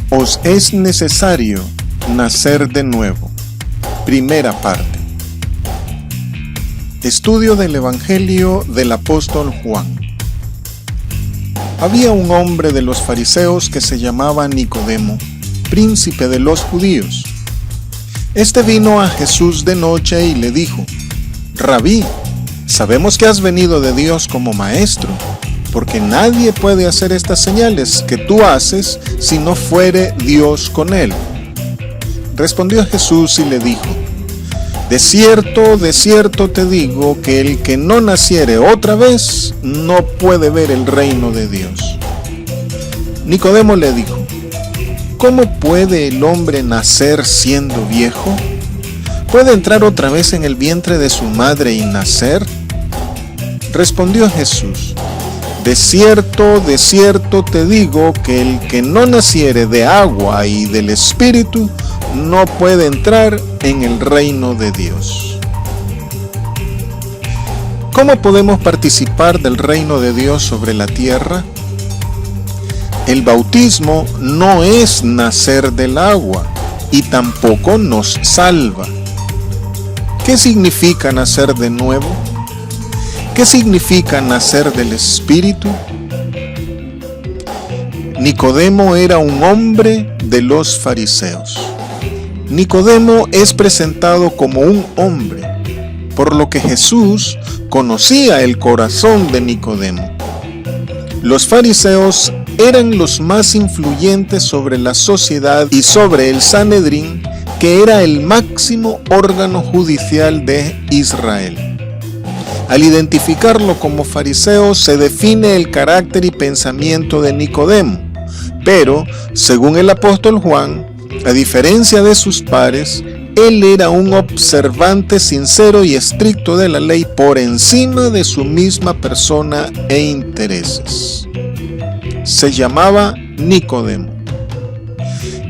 Os es necesario nacer de nuevo. Primera parte. Estudio del Evangelio del apóstol Juan. Había un hombre de los fariseos que se llamaba Nicodemo, príncipe de los judíos. Este vino a Jesús de noche y le dijo: Rabí, sabemos que has venido de Dios como maestro, porque nadie puede hacer estas señales que tú haces si no fuere Dios con él. Respondió Jesús y le dijo: de cierto te digo que el que no naciere otra vez no puede ver el reino de Dios. Nicodemo le dijo: ¿cómo puede el hombre nacer siendo viejo? ¿Puede entrar otra vez en el vientre de su madre y nacer? Respondió Jesús: de cierto te digo que el que no naciere de agua y del Espíritu no puede entrar en el reino de Dios. ¿Cómo podemos participar del reino de Dios sobre la tierra? El bautismo no es nacer del agua y tampoco nos salva. ¿Qué significa nacer de nuevo? ¿Qué significa nacer del Espíritu? Nicodemo era un hombre de los fariseos. Nicodemo es presentado como un hombre, por lo que Jesús conocía el corazón de Nicodemo. Los fariseos eran los más influyentes sobre la sociedad y sobre el Sanedrín, que era el máximo órgano judicial de Israel. Al identificarlo como fariseo se define el carácter y pensamiento de Nicodemo, pero, según el apóstol Juan, a diferencia de sus pares, él era un observante sincero y estricto de la ley por encima de su misma persona e intereses. Se llamaba Nicodemo.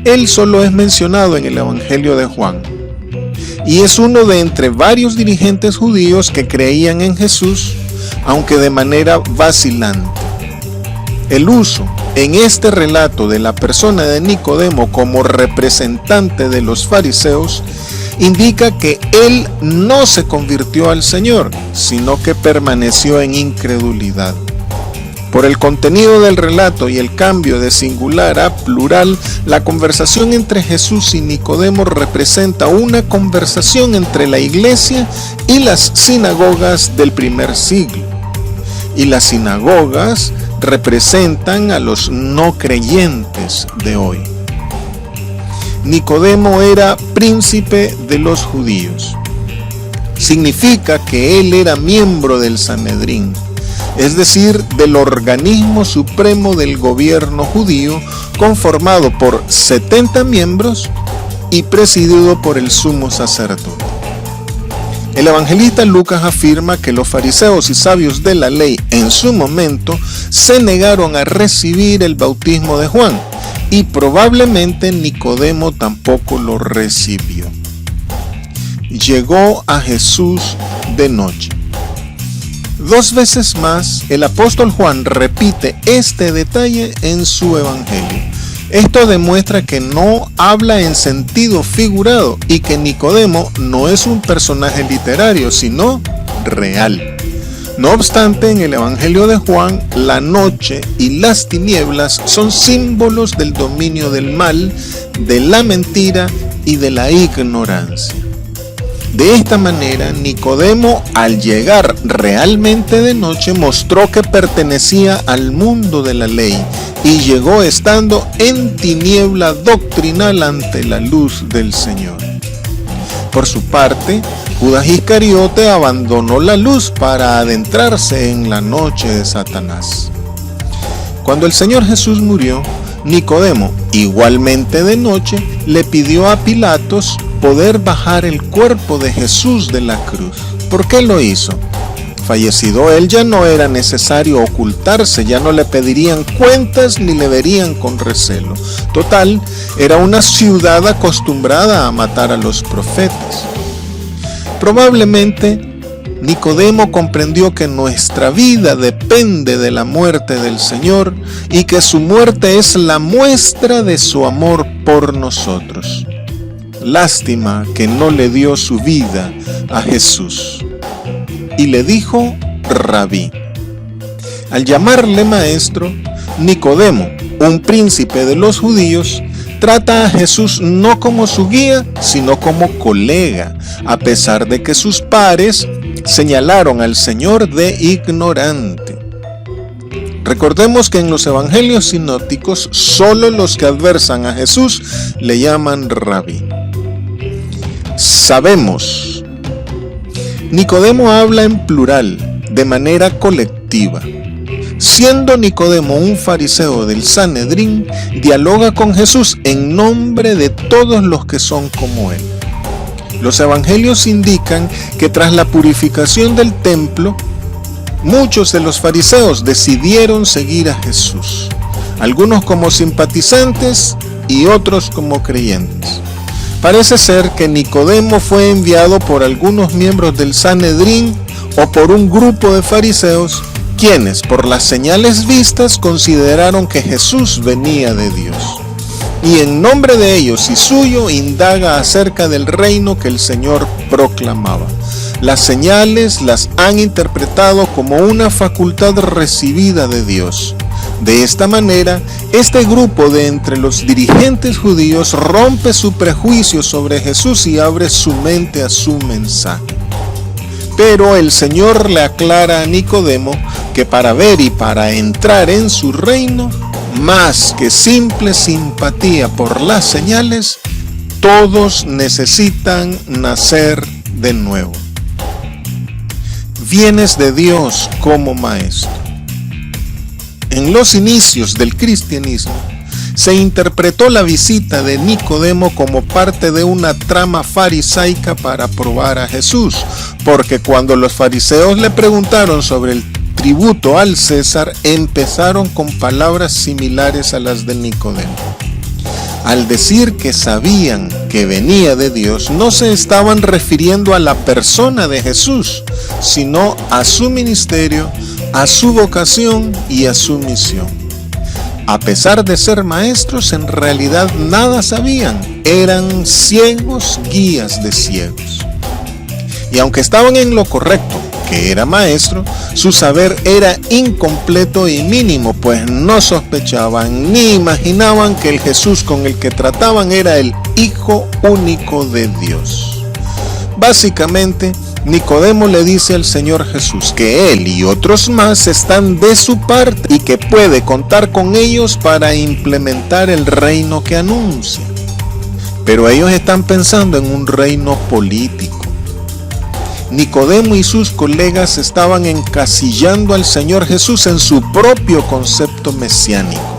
Él solo es mencionado en el Evangelio de Juan, y es uno de entre varios dirigentes judíos que creían en Jesús, aunque de manera vacilante. El uso en este relato de la persona de Nicodemo como representante de los fariseos indica que él no se convirtió al Señor, sino que permaneció en incredulidad. Por el contenido del relato y el cambio de singular a plural, la conversación entre Jesús y Nicodemo representa una conversación entre la iglesia y las sinagogas del primer siglo. Y las sinagogas representan a los no creyentes de hoy. Nicodemo era príncipe de los judíos. Significa que él era miembro del Sanedrín, es decir, del organismo supremo del gobierno judío, conformado por 70 miembros y presidido por el sumo sacerdote. El evangelista Lucas afirma que los fariseos y sabios de la ley en su momento se negaron a recibir el bautismo de Juan, y probablemente Nicodemo tampoco lo recibió. Llegó a Jesús de noche. 2 veces más, el apóstol Juan repite este detalle en su evangelio. Esto demuestra que no habla en sentido figurado y que Nicodemo no es un personaje literario, sino real. No obstante, en el Evangelio de Juan, la noche y las tinieblas son símbolos del dominio del mal, de la mentira y de la ignorancia. De esta manera, Nicodemo, al llegar realmente de noche, mostró que pertenecía al mundo de la ley y llegó estando en tiniebla doctrinal ante la luz del Señor. Por su parte, Judas Iscariote abandonó la luz para adentrarse en la noche de Satanás. Cuando el Señor Jesús murió, Nicodemo, igualmente de noche, le pidió a Pilatos poder bajar el cuerpo de Jesús de la cruz. ¿Por qué lo hizo? Fallecido él, ya no era necesario ocultarse, ya no le pedirían cuentas ni le verían con recelo. Total, era una ciudad acostumbrada a matar a los profetas. Probablemente Nicodemo comprendió que nuestra vida depende de la muerte del Señor y que su muerte es la muestra de su amor por nosotros. Lástima que no le dio su vida a Jesús. Y le dijo Rabí. Al llamarle maestro, Nicodemo, un príncipe de los judíos, trata a Jesús no como su guía, sino como colega, a pesar de que sus pares señalaron al Señor de ignorante. Recordemos que en los evangelios sinópticos, solo los que adversan a Jesús le llaman Rabí. Sabemos. Nicodemo habla en plural, de manera colectiva. Siendo Nicodemo un fariseo del Sanedrín, dialoga con Jesús en nombre de todos los que son como él. Los evangelios indican que tras la purificación del templo, muchos de los fariseos decidieron seguir a Jesús, algunos como simpatizantes y otros como creyentes. Parece ser que Nicodemo fue enviado por algunos miembros del Sanedrín o por un grupo de fariseos, quienes por las señales vistas consideraron que Jesús venía de Dios. Y en nombre de ellos y suyo indaga acerca del reino que el Señor proclamaba. Las señales las han interpretado como una facultad recibida de Dios. De esta manera, este grupo de entre los dirigentes judíos rompe su prejuicio sobre Jesús y abre su mente a su mensaje. Pero el Señor le aclara a Nicodemo que para ver y para entrar en su reino, más que simple simpatía por las señales, todos necesitan nacer de nuevo. Vienes de Dios como maestro. En los inicios del cristianismo, se interpretó la visita de Nicodemo como parte de una trama farisaica para probar a Jesús, porque cuando los fariseos le preguntaron sobre el tributo al César, empezaron con palabras similares a las de Nicodemo. Al decir que sabían que venía de Dios, no se estaban refiriendo a la persona de Jesús, sino a su ministerio, a su vocación y a su misión. A pesar de ser maestros, en realidad nada sabían, eran ciegos guías de ciegos. Y aunque estaban en lo correcto, que era maestro, su saber era incompleto y mínimo, pues no sospechaban ni imaginaban que el Jesús con el que trataban era el Hijo único de Dios. Básicamente, Nicodemo le dice al Señor Jesús que él y otros más están de su parte y que puede contar con ellos para implementar el reino que anuncia. Pero ellos están pensando en un reino político. Nicodemo y sus colegas estaban encasillando al Señor Jesús en su propio concepto mesiánico.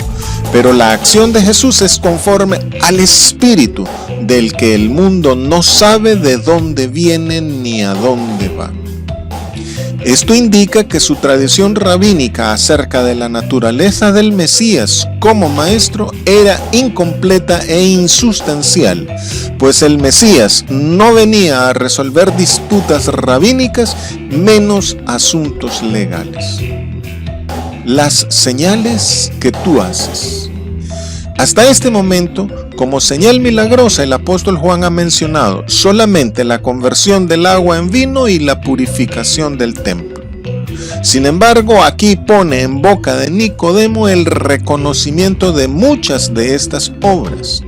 Pero la acción de Jesús es conforme al espíritu del que el mundo no sabe de dónde viene ni a dónde va. Esto indica que su tradición rabínica acerca de la naturaleza del Mesías como maestro era incompleta e insustancial, pues el Mesías no venía a resolver disputas rabínicas, menos asuntos legales. Las señales que tú haces. Hasta este momento, como señal milagrosa, el apóstol Juan ha mencionado solamente la conversión del agua en vino y la purificación del templo. Sin embargo, aquí pone en boca de Nicodemo el reconocimiento de muchas de estas obras.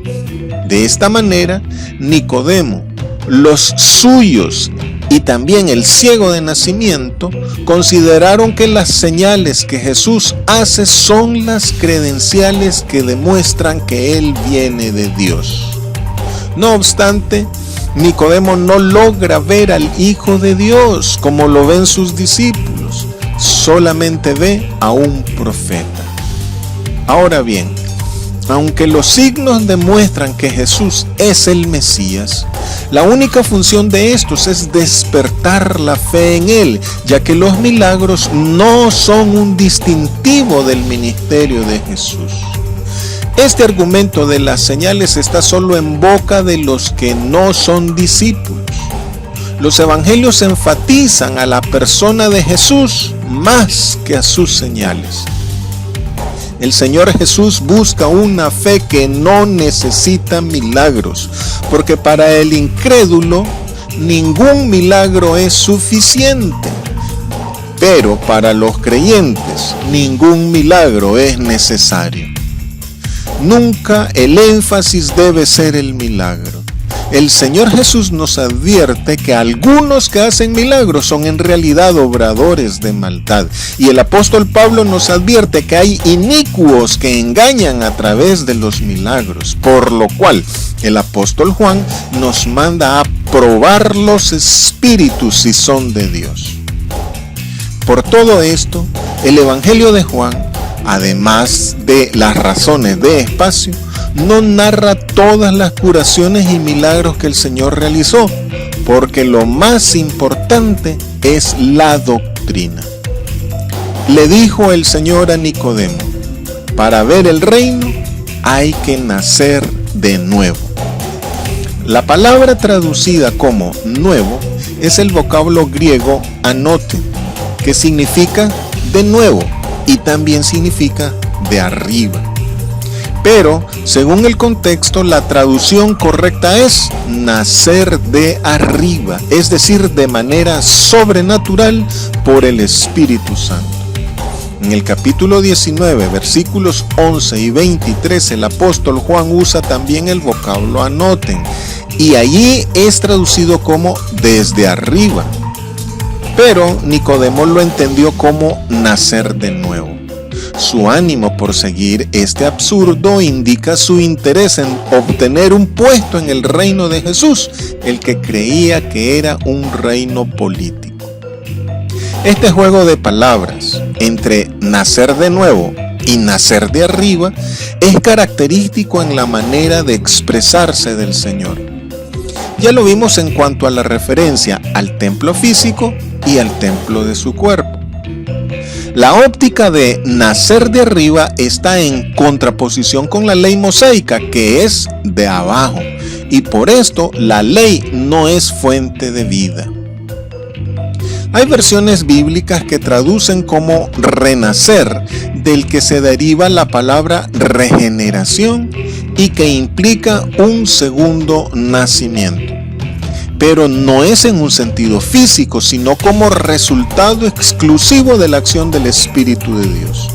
De esta manera, Nicodemo, los suyos y también el ciego de nacimiento consideraron que las señales que Jesús hace son las credenciales que demuestran que Él viene de Dios. No obstante, Nicodemo no logra ver al Hijo de Dios como lo ven sus discípulos, solamente ve a un profeta. Ahora bien, aunque los signos demuestran que Jesús es el Mesías, la única función de estos es despertar la fe en Él, ya que los milagros no son un distintivo del ministerio de Jesús. Este argumento de las señales está solo en boca de los que no son discípulos. Los evangelios enfatizan a la persona de Jesús más que a sus señales. El Señor Jesús busca una fe que no necesita milagros, porque para el incrédulo ningún milagro es suficiente. Pero para los creyentes ningún milagro es necesario. Nunca el énfasis debe ser el milagro. El Señor Jesús nos advierte que algunos que hacen milagros son en realidad obradores de maldad. Y el apóstol Pablo nos advierte que hay inicuos que engañan a través de los milagros. Por lo cual, el apóstol Juan nos manda a probar los espíritus si son de Dios. Por todo esto, el Evangelio de Juan, además de las razones de espacio, no narra todas las curaciones y milagros que el Señor realizó, porque lo más importante es la doctrina. Le dijo el Señor a Nicodemo: para ver el reino hay que nacer de nuevo. La palabra traducida como nuevo es el vocablo griego anote, que significa de nuevo y también significa de arriba. Pero, según el contexto, la traducción correcta es nacer de arriba, es decir, de manera sobrenatural por el Espíritu Santo. En el capítulo 19, versículos 11 y 23, el apóstol Juan usa también el vocablo anoten, y allí es traducido como desde arriba. Pero Nicodemo lo entendió como nacer de nuevo. Su ánimo por seguir este absurdo indica su interés en obtener un puesto en el reino de Jesús, el que creía que era un reino político. Este juego de palabras entre nacer de nuevo y nacer de arriba es característico en la manera de expresarse del Señor. Ya lo vimos en cuanto a la referencia al templo físico y al templo de su cuerpo. La óptica de nacer de arriba está en contraposición con la ley mosaica, que es de abajo, y por esto la ley no es fuente de vida. Hay versiones bíblicas que traducen como renacer, del que se deriva la palabra regeneración y que implica un segundo nacimiento. Pero no es en un sentido físico, sino como resultado exclusivo de la acción del Espíritu de Dios.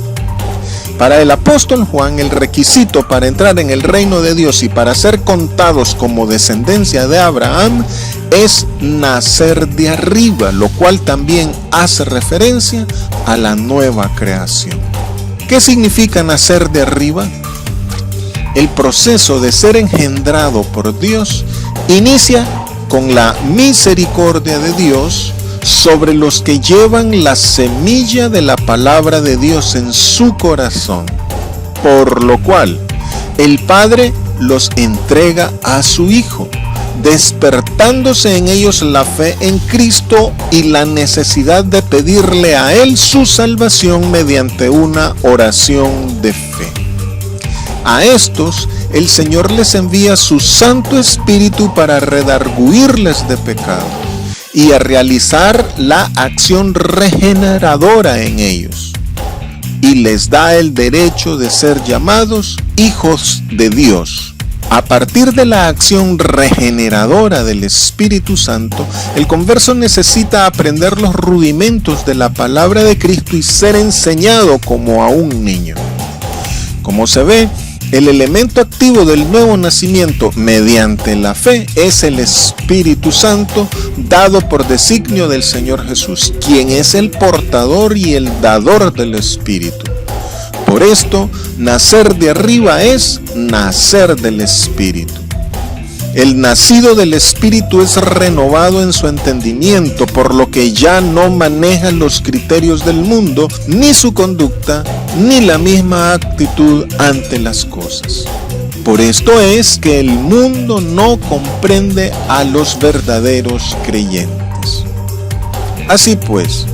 Para el apóstol Juan, el requisito para entrar en el reino de Dios y para ser contados como descendencia de Abraham es nacer de arriba, lo cual también hace referencia a la nueva creación. ¿Qué significa nacer de arriba? El proceso de ser engendrado por Dios inicia con la misericordia de Dios sobre los que llevan la semilla de la palabra de Dios en su corazón, por lo cual el Padre los entrega a su Hijo, despertándose en ellos la fe en Cristo y la necesidad de pedirle a Él su salvación mediante una oración de fe. A estos el Señor les envía su Santo Espíritu para redarguirles de pecado y a realizar la acción regeneradora en ellos. Y les da el derecho de ser llamados hijos de Dios. A partir de la acción regeneradora del Espíritu Santo, el converso necesita aprender los rudimentos de la palabra de Cristo y ser enseñado como a un niño. Como se ve, el elemento activo del nuevo nacimiento mediante la fe es el Espíritu Santo dado por designio del Señor Jesús, quien es el portador y el dador del Espíritu. Por esto, nacer de arriba es nacer del Espíritu. El nacido del Espíritu es renovado en su entendimiento, por lo que ya no maneja los criterios del mundo, ni su conducta, ni la misma actitud ante las cosas. Por esto es que el mundo no comprende a los verdaderos creyentes. Así pues,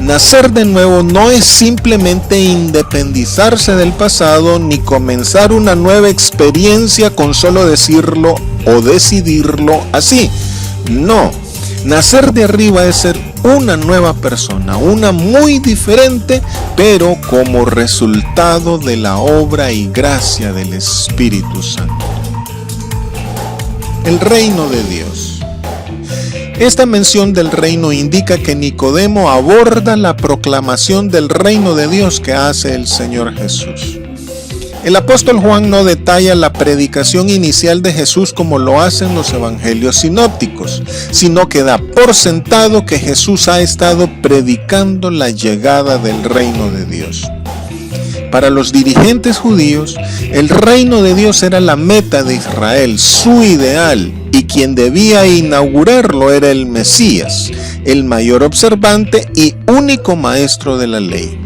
nacer de nuevo no es simplemente independizarse del pasado ni comenzar una nueva experiencia con solo decirlo o decidirlo así. No, Nacer de arriba es ser una nueva persona, una muy diferente, pero como resultado de la obra y gracia del Espíritu Santo. El reino de Dios. Esta mención del reino indica que Nicodemo aborda la proclamación del reino de Dios que hace el Señor Jesús. El apóstol Juan no detalla la predicación inicial de Jesús como lo hacen los evangelios sinópticos, sino que da por sentado que Jesús ha estado predicando la llegada del reino de Dios. Para los dirigentes judíos, el reino de Dios era la meta de Israel, su ideal, y quien debía inaugurarlo era el Mesías, el mayor observante y único maestro de la ley.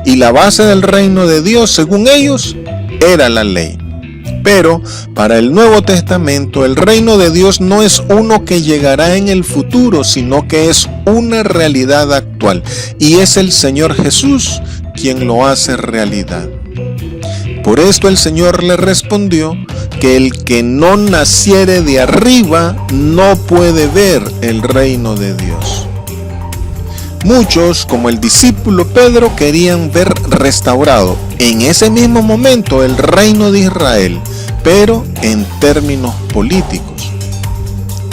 Y la base del reino de Dios, según ellos, era la ley. Pero para el Nuevo Testamento, el reino de Dios no es uno que llegará en el futuro, sino que es una realidad actual. Y es el Señor Jesús quien lo hace realidad. Por esto el Señor le respondió que el que no naciere de arriba no puede ver el reino de Dios. Muchos, como el discípulo Pedro, querían ver restaurado en ese mismo momento el reino de Israel, pero en términos políticos.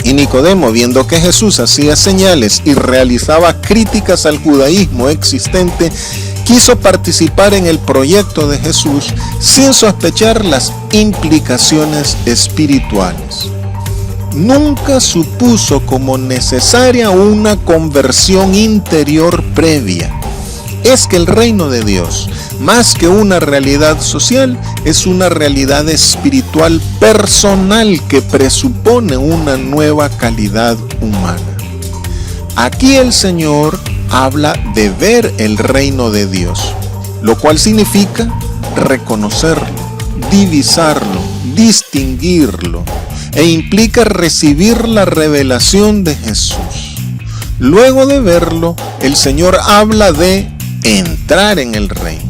Y Nicodemo, viendo que Jesús hacía señales y realizaba críticas al judaísmo existente, quiso participar en el proyecto de Jesús sin sospechar las implicaciones espirituales. Nunca supuso como necesaria una conversión interior previa. Es que el reino de Dios, más que una realidad social, es una realidad espiritual personal que presupone una nueva calidad humana. Aquí el Señor habla de ver el reino de Dios, lo cual significa reconocerlo, divisarlo, distinguirlo, e implica recibir la revelación de Jesús. Luego de verlo, el Señor habla de entrar en el reino.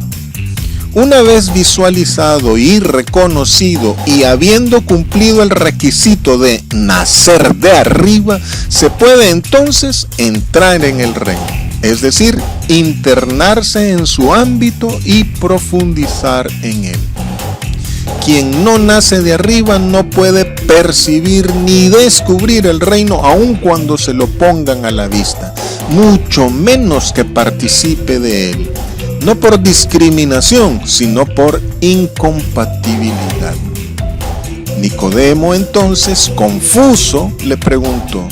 Una vez visualizado y reconocido y habiendo cumplido el requisito de nacer de arriba, se puede entonces entrar en el reino, es decir, internarse en su ámbito y profundizar en él. Quien no nace de arriba no puede percibir ni descubrir el reino aun cuando se lo pongan a la vista, mucho menos que participe de él, no por discriminación, sino por incompatibilidad. Nicodemo entonces, confuso, le preguntó: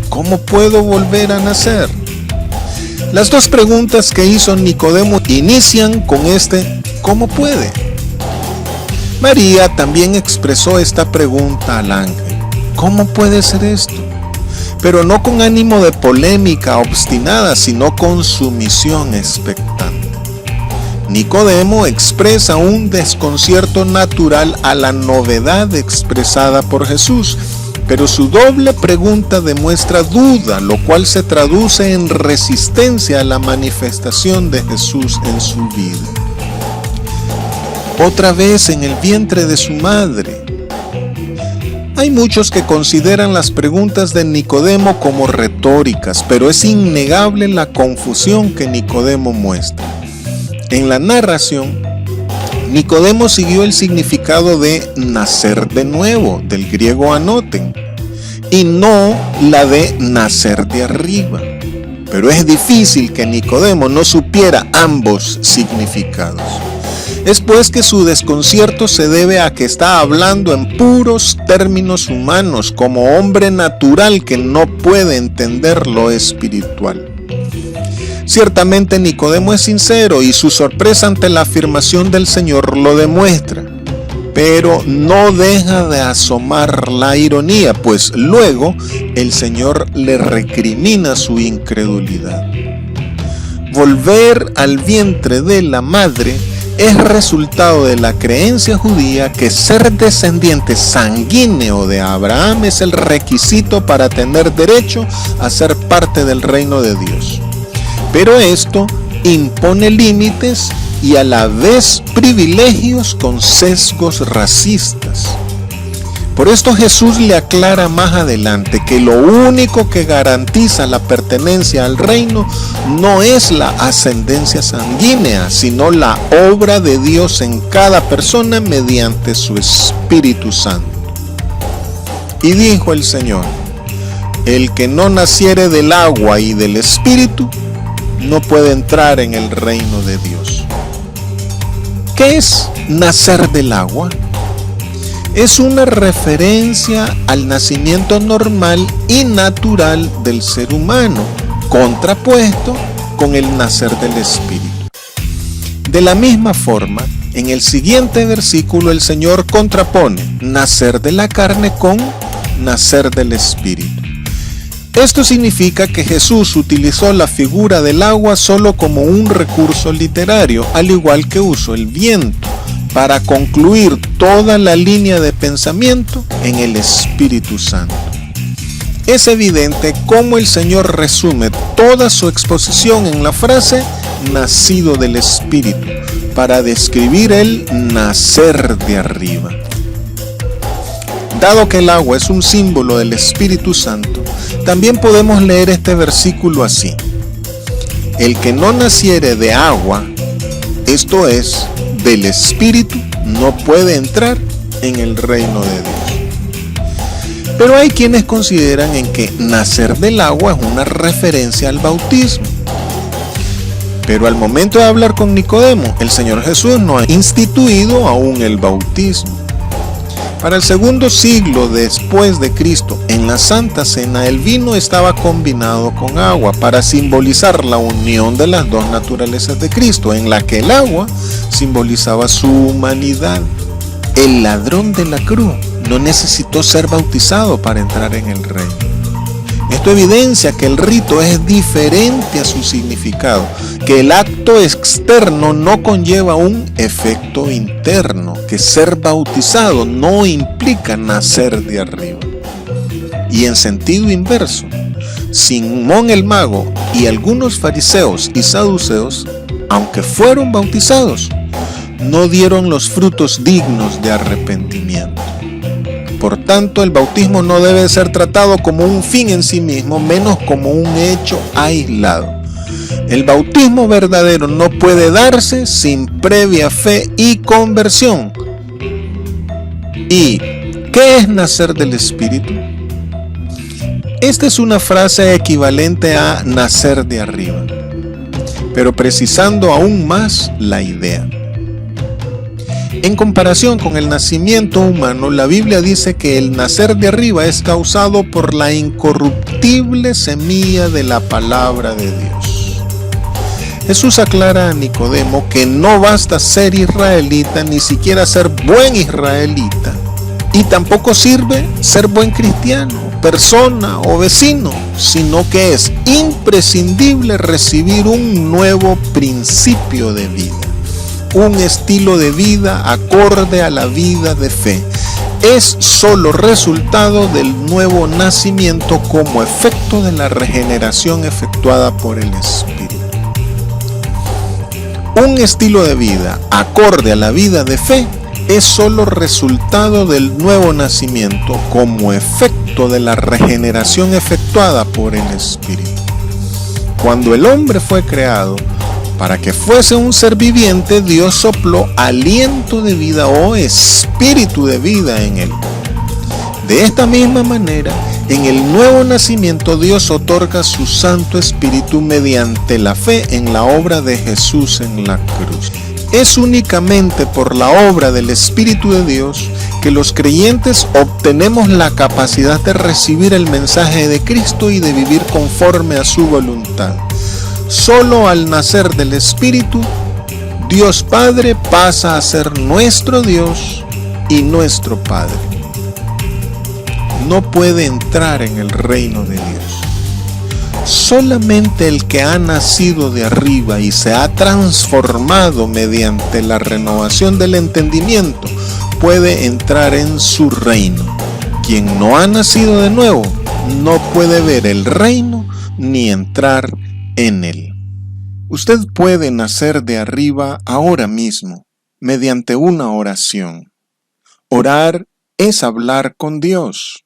¿cómo puedo volver a nacer? Las dos preguntas que hizo Nicodemo inician con este ¿cómo puede? María también expresó esta pregunta al ángel: ¿cómo puede ser esto? Pero no con ánimo de polémica obstinada, sino con sumisión expectante. Nicodemo expresa un desconcierto natural a la novedad expresada por Jesús, pero su doble pregunta demuestra duda, lo cual se traduce en resistencia a la manifestación de Jesús en su vida. Otra vez en el vientre de su madre. Hay muchos que consideran las preguntas de Nicodemo como retóricas, pero es innegable la confusión que Nicodemo muestra. En la narración, Nicodemo siguió el significado de nacer de nuevo, del griego anoten, y no la de nacer de arriba. Pero es difícil que Nicodemo no supiera ambos significados. Es pues que su desconcierto se debe a que está hablando en puros términos humanos, como hombre natural que no puede entender lo espiritual. Ciertamente Nicodemo es sincero y su sorpresa ante la afirmación del Señor lo demuestra, pero no deja de asomar la ironía, pues luego el Señor le recrimina su incredulidad. Volver al vientre de la madre es resultado de la creencia judía que ser descendiente sanguíneo de Abraham es el requisito para tener derecho a ser parte del reino de Dios. Pero esto impone límites y a la vez privilegios con sesgos racistas. Por esto Jesús le aclara más adelante que lo único que garantiza la pertenencia al reino no es la ascendencia sanguínea, sino la obra de Dios en cada persona mediante su Espíritu Santo. Y dijo el Señor: el que no naciere del agua y del Espíritu no puede entrar en el reino de Dios. ¿Qué es nacer del agua? Es una referencia al nacimiento normal y natural del ser humano, contrapuesto con el nacer del Espíritu. De la misma forma, en el siguiente versículo el Señor contrapone nacer de la carne con nacer del Espíritu. Esto significa que Jesús utilizó la figura del agua solo como un recurso literario, al igual que usó el viento, para concluir toda la línea de pensamiento en el Espíritu Santo. Es evidente cómo el Señor resume toda su exposición en la frase nacido del Espíritu, para describir el nacer de arriba. Dado que el agua es un símbolo del Espíritu Santo, también podemos leer este versículo así: el que no naciere de agua, esto es, del Espíritu, no puede entrar en el reino de Dios. Pero hay quienes consideran en que nacer del agua es una referencia al bautismo. Pero al momento de hablar con Nicodemo, el Señor Jesús no ha instituido aún el bautismo. Para el segundo siglo después de Cristo, en la Santa Cena, el vino estaba combinado con agua para simbolizar la unión de las dos naturalezas de Cristo, en la que el agua simbolizaba su humanidad. El ladrón de la cruz no necesitó ser bautizado para entrar en el reino. Esto evidencia que el rito es diferente a su significado, que el acto externo no conlleva un efecto interno, que ser bautizado no implica nacer de arriba. Y en sentido inverso, Simón el mago y algunos fariseos y saduceos, aunque fueron bautizados, no dieron los frutos dignos de arrepentimiento. Por tanto, el bautismo no debe ser tratado como un fin en sí mismo, menos como un hecho aislado. El bautismo verdadero no puede darse sin previa fe y conversión. ¿Y qué es nacer del Espíritu? Esta es una frase equivalente a nacer de arriba, pero precisando aún más la idea. En comparación con el nacimiento humano, la Biblia dice que el nacer de arriba es causado por la incorruptible semilla de la palabra de Dios. Jesús aclara a Nicodemo que no basta ser israelita, ni siquiera ser buen israelita, y tampoco sirve ser buen cristiano, persona o vecino, sino que es imprescindible recibir un nuevo principio de vida. Un estilo de vida acorde a la vida de fe. Es solo resultado del nuevo nacimiento como efecto de la regeneración efectuada por el Espíritu. Un estilo de vida acorde a la vida de fe es solo resultado del nuevo nacimiento como efecto de la regeneración efectuada por el Espíritu. Cuando el hombre fue creado, para que fuese un ser viviente, Dios sopló aliento de vida o espíritu de vida en él. De esta misma manera, en el nuevo nacimiento, Dios otorga su Santo Espíritu mediante la fe en la obra de Jesús en la cruz. Es únicamente por la obra del Espíritu de Dios que los creyentes obtenemos la capacidad de recibir el mensaje de Cristo y de vivir conforme a su voluntad. Solo al nacer del Espíritu, Dios Padre pasa a ser nuestro Dios y nuestro Padre. No puede entrar en el reino de Dios. Solamente el que ha nacido de arriba y se ha transformado mediante la renovación del entendimiento puede entrar en su reino. Quien no ha nacido de nuevo no puede ver el reino ni entrar en él. Usted puede nacer de arriba ahora mismo mediante una oración. Orar es hablar con Dios.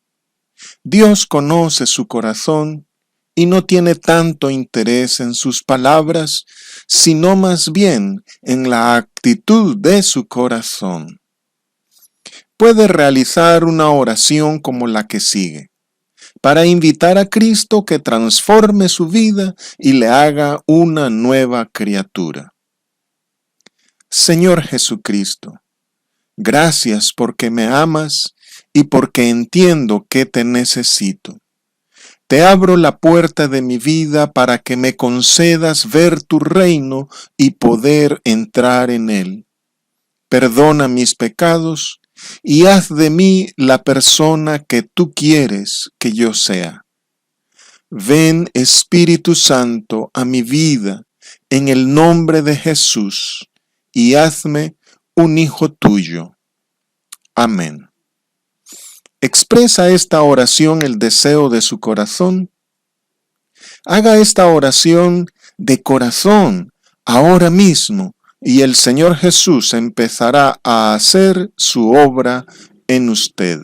Dios conoce su corazón y no tiene tanto interés en sus palabras, sino más bien en la actitud de su corazón. Puede realizar una oración como la que sigue, para invitar a Cristo que transforme su vida y le haga una nueva criatura. Señor Jesucristo, gracias porque me amas y porque entiendo que te necesito. Te abro la puerta de mi vida para que me concedas ver tu reino y poder entrar en él. Perdona mis pecados y haz de mí la persona que tú quieres que yo sea. Ven, Espíritu Santo, a mi vida en el nombre de Jesús y hazme un hijo tuyo. Amén. ¿Expresa esta oración el deseo de su corazón? Haga esta oración de corazón ahora mismo y el Señor Jesús empezará a hacer su obra en usted.